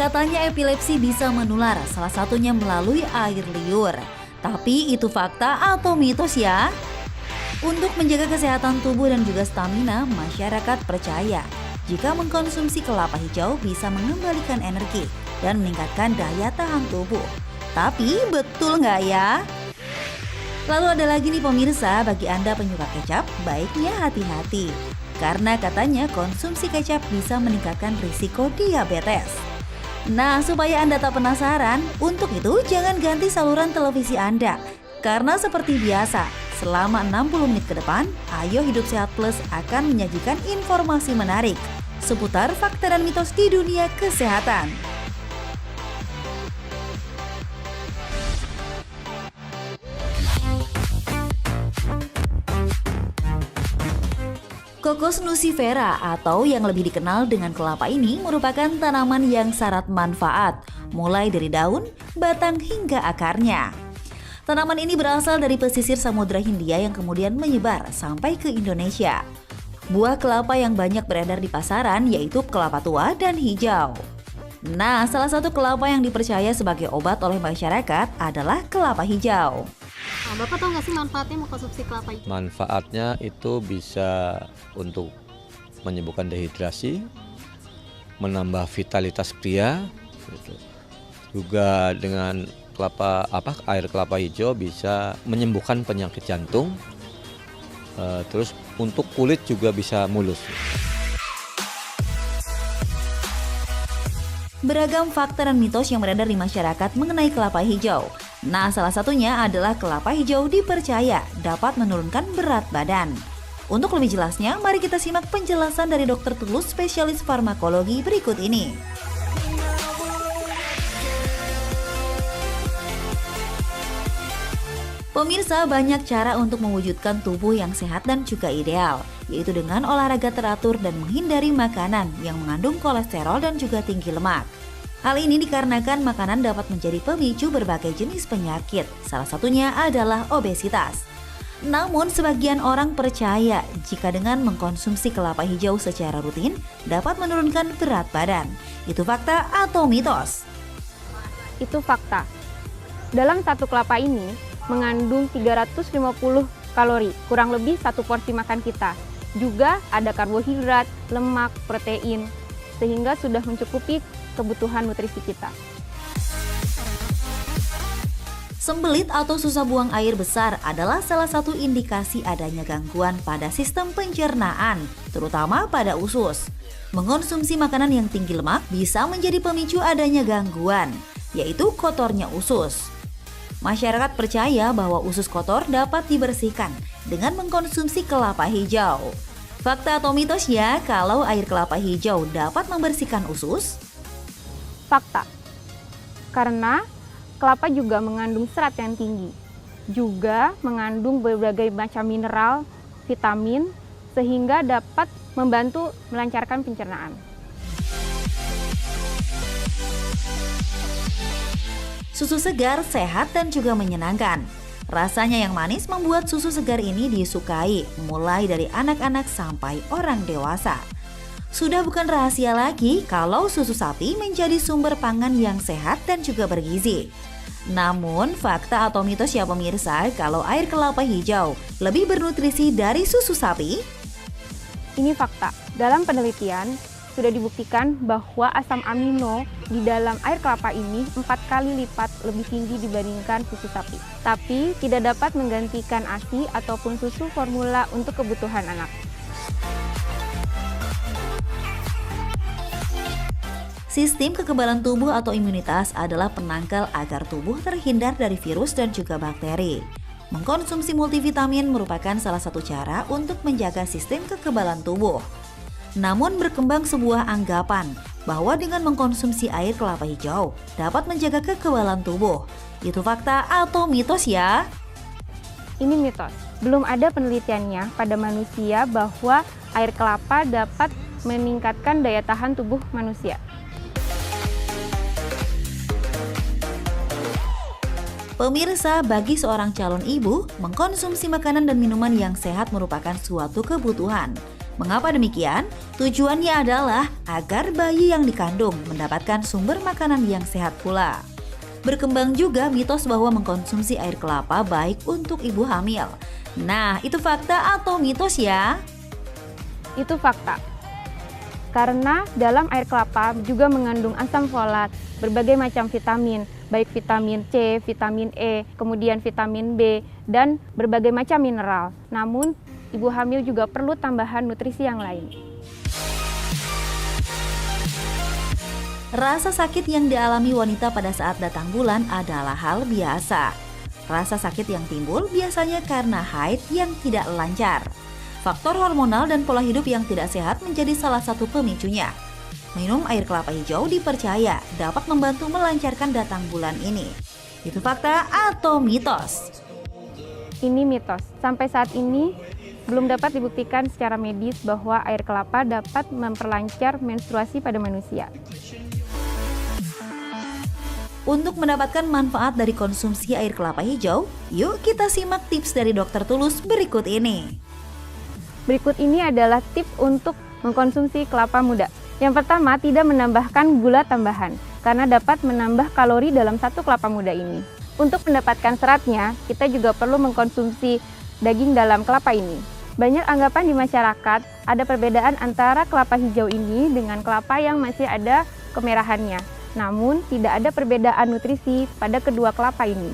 Katanya epilepsi bisa menular, salah satunya melalui air liur. Tapi itu fakta atau mitos ya? Untuk menjaga kesehatan tubuh dan juga stamina, masyarakat percaya jika mengkonsumsi kelapa hijau bisa mengembalikan energi dan meningkatkan daya tahan tubuh. Tapi betul nggak ya? Lalu ada lagi nih pemirsa, bagi Anda penyuka kecap, baiknya hati-hati. Karena katanya konsumsi kecap bisa meningkatkan risiko diabetes. Nah, supaya Anda tak penasaran, untuk itu jangan ganti saluran televisi Anda. Karena seperti biasa, selama 60 menit ke depan, Ayo Hidup Sehat Plus akan menyajikan informasi menarik seputar fakta dan mitos di dunia kesehatan. Cocos nucifera atau yang lebih dikenal dengan kelapa ini merupakan tanaman yang syarat manfaat, mulai dari daun, batang hingga akarnya. Tanaman ini berasal dari pesisir Samudra Hindia yang kemudian menyebar sampai ke Indonesia. Buah kelapa yang banyak beredar di pasaran yaitu kelapa tua dan hijau. Nah, salah satu kelapa yang dipercaya sebagai obat oleh masyarakat adalah kelapa hijau. Nah, Bapak tahu nggak sih manfaatnya mengkonsumsi kelapa hijau? Manfaatnya itu bisa untuk menyembuhkan dehidrasi, menambah vitalitas pria, gitu. Juga dengan air kelapa hijau bisa menyembuhkan penyakit jantung. Terus untuk kulit juga bisa mulus. Beragam fakta dan mitos yang beredar di masyarakat mengenai kelapa hijau. Nah, salah satunya adalah kelapa hijau dipercaya dapat menurunkan berat badan. Untuk lebih jelasnya, mari kita simak penjelasan dari Dr. Tulus, spesialis farmakologi berikut ini. Pemirsa, banyak cara untuk mewujudkan tubuh yang sehat dan juga ideal, yaitu dengan olahraga teratur dan menghindari makanan yang mengandung kolesterol dan juga tinggi lemak. Hal ini dikarenakan makanan dapat menjadi pemicu berbagai jenis penyakit, salah satunya adalah obesitas. Namun, sebagian orang percaya jika dengan mengkonsumsi kelapa hijau secara rutin dapat menurunkan berat badan. Itu fakta atau mitos? Itu fakta. Dalam satu kelapa ini mengandung 350 kalori, kurang lebih satu porsi makan kita. Juga ada karbohidrat, lemak, protein, sehingga sudah mencukupi kebutuhan nutrisi kita. Sembelit atau susah buang air besar adalah salah satu indikasi adanya gangguan pada sistem pencernaan, terutama pada usus. Mengonsumsi makanan yang tinggi lemak bisa menjadi pemicu adanya gangguan, yaitu kotornya usus. Masyarakat percaya bahwa usus kotor dapat dibersihkan dengan mengkonsumsi kelapa hijau. Fakta atau mitos ya kalau air kelapa hijau dapat membersihkan usus? Fakta. Karena kelapa juga mengandung serat yang tinggi. Juga mengandung berbagai macam mineral, vitamin, sehingga dapat membantu melancarkan pencernaan. Susu segar sehat dan juga menyenangkan. Rasanya yang manis membuat susu segar ini disukai, mulai dari anak-anak sampai orang dewasa. Sudah bukan rahasia lagi kalau susu sapi menjadi sumber pangan yang sehat dan juga bergizi. Namun, fakta atau mitos ya pemirsa kalau air kelapa hijau lebih bernutrisi dari susu sapi? Ini fakta. Dalam penelitian, sudah dibuktikan bahwa asam amino di dalam air kelapa ini 4 kali lipat lebih tinggi dibandingkan susu sapi. Tapi tidak dapat menggantikan ASI ataupun susu formula untuk kebutuhan anak. Sistem kekebalan tubuh atau imunitas adalah penangkal agar tubuh terhindar dari virus dan juga bakteri. Mengkonsumsi multivitamin merupakan salah satu cara untuk menjaga sistem kekebalan tubuh. Namun berkembang sebuah anggapan bahwa dengan mengkonsumsi air kelapa hijau dapat menjaga kekebalan tubuh. Itu fakta atau mitos ya? Ini mitos. Belum ada penelitiannya pada manusia bahwa air kelapa dapat meningkatkan daya tahan tubuh manusia. Pemirsa, bagi seorang calon ibu, mengkonsumsi makanan dan minuman yang sehat merupakan suatu kebutuhan. Mengapa demikian? Tujuannya adalah agar bayi yang dikandung mendapatkan sumber makanan yang sehat pula. Berkembang juga mitos bahwa mengkonsumsi air kelapa baik untuk ibu hamil. Nah, itu fakta atau mitos ya? Itu fakta. Karena dalam air kelapa juga mengandung asam folat, berbagai macam vitamin, baik vitamin C, vitamin E, kemudian vitamin B, dan berbagai macam mineral. Namun, ibu hamil juga perlu tambahan nutrisi yang lain. Rasa sakit yang dialami wanita pada saat datang bulan adalah hal biasa. Rasa sakit yang timbul biasanya karena haid yang tidak lancar. Faktor hormonal dan pola hidup yang tidak sehat menjadi salah satu pemicunya. Minum air kelapa hijau dipercaya dapat membantu melancarkan datang bulan ini. Itu fakta atau mitos? Ini mitos. Sampai saat ini, belum dapat dibuktikan secara medis bahwa air kelapa dapat memperlancar menstruasi pada manusia. Untuk mendapatkan manfaat dari konsumsi air kelapa hijau, yuk kita simak tips dari Dokter Tulus berikut ini. Berikut ini adalah tips untuk mengkonsumsi kelapa muda. Yang pertama, tidak menambahkan gula tambahan, karena dapat menambah kalori dalam satu kelapa muda ini. Untuk mendapatkan seratnya, kita juga perlu mengkonsumsi daging dalam kelapa ini. Banyak anggapan di masyarakat ada perbedaan antara kelapa hijau ini dengan kelapa yang masih ada kemerahannya. Namun, tidak ada perbedaan nutrisi pada kedua kelapa ini.